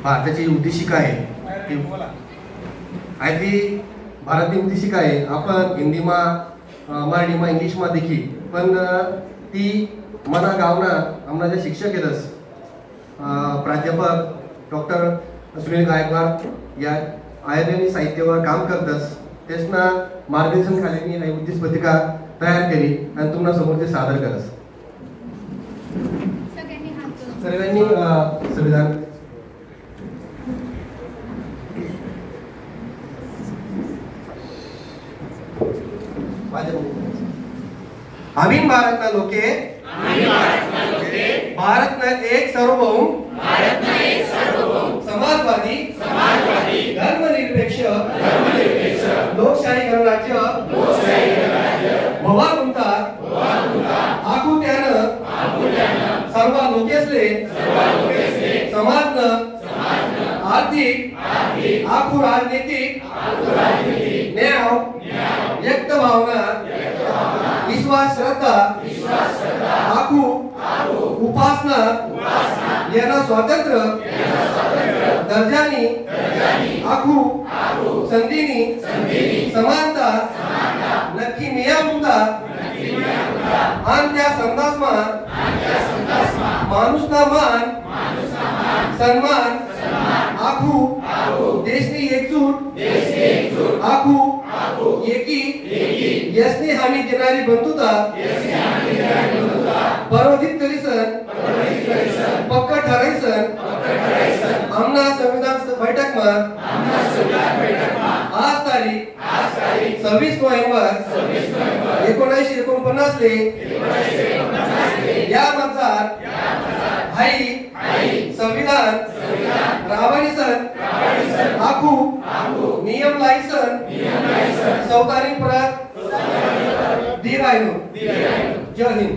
भारताची उद्देशिका आहे ती भारतनी उद्देशिका आहे. आपण हिंदीमा मराठीमा इंग्लिशमा देखी पण ती मना गावना आमना जे शिक्षक आहेत प्राध्यापक डॉक्टर सुनील गायकवाड या आयुर्वेदिक साहित्यावर काम करतस तेसना मार्गदर्शन खाली ही उद्देश पत्रिका तयार केली आणि तुम्हाला समोर ते सादर करस. सगळ्यांनी संविधान आम्ही भारतना लोके भारतना एक सार्वभौम समाजवादी धर्मनिरपेक्ष लोकशाही गणराज्य भवा म्हणतात आखू त्यानं सर्व लोकेसले समाजनं आर्थिक आखू राजनीतिक न्याय व्यक्त भावना विश्वास श्रद्धा आखू उपासना यांना स्वातंत्र्य दर्जानी आखू संधीनी समानता नक्की नियमता आणि त्या संदासमान माणूसना मान सन्मान आखू देशनी एकजूट आखू एकी यशनी हामी देणारी बंधुता परवधित करीसन पक्का ठरायसन आमना संविधान बैठक में आज तारीख 26 नोव्हेंबर 1949 ले या मजार हाई संविधान रावणीसन आखू नियम लायसन सौतारी परत दी राहिलो. जय हिंद.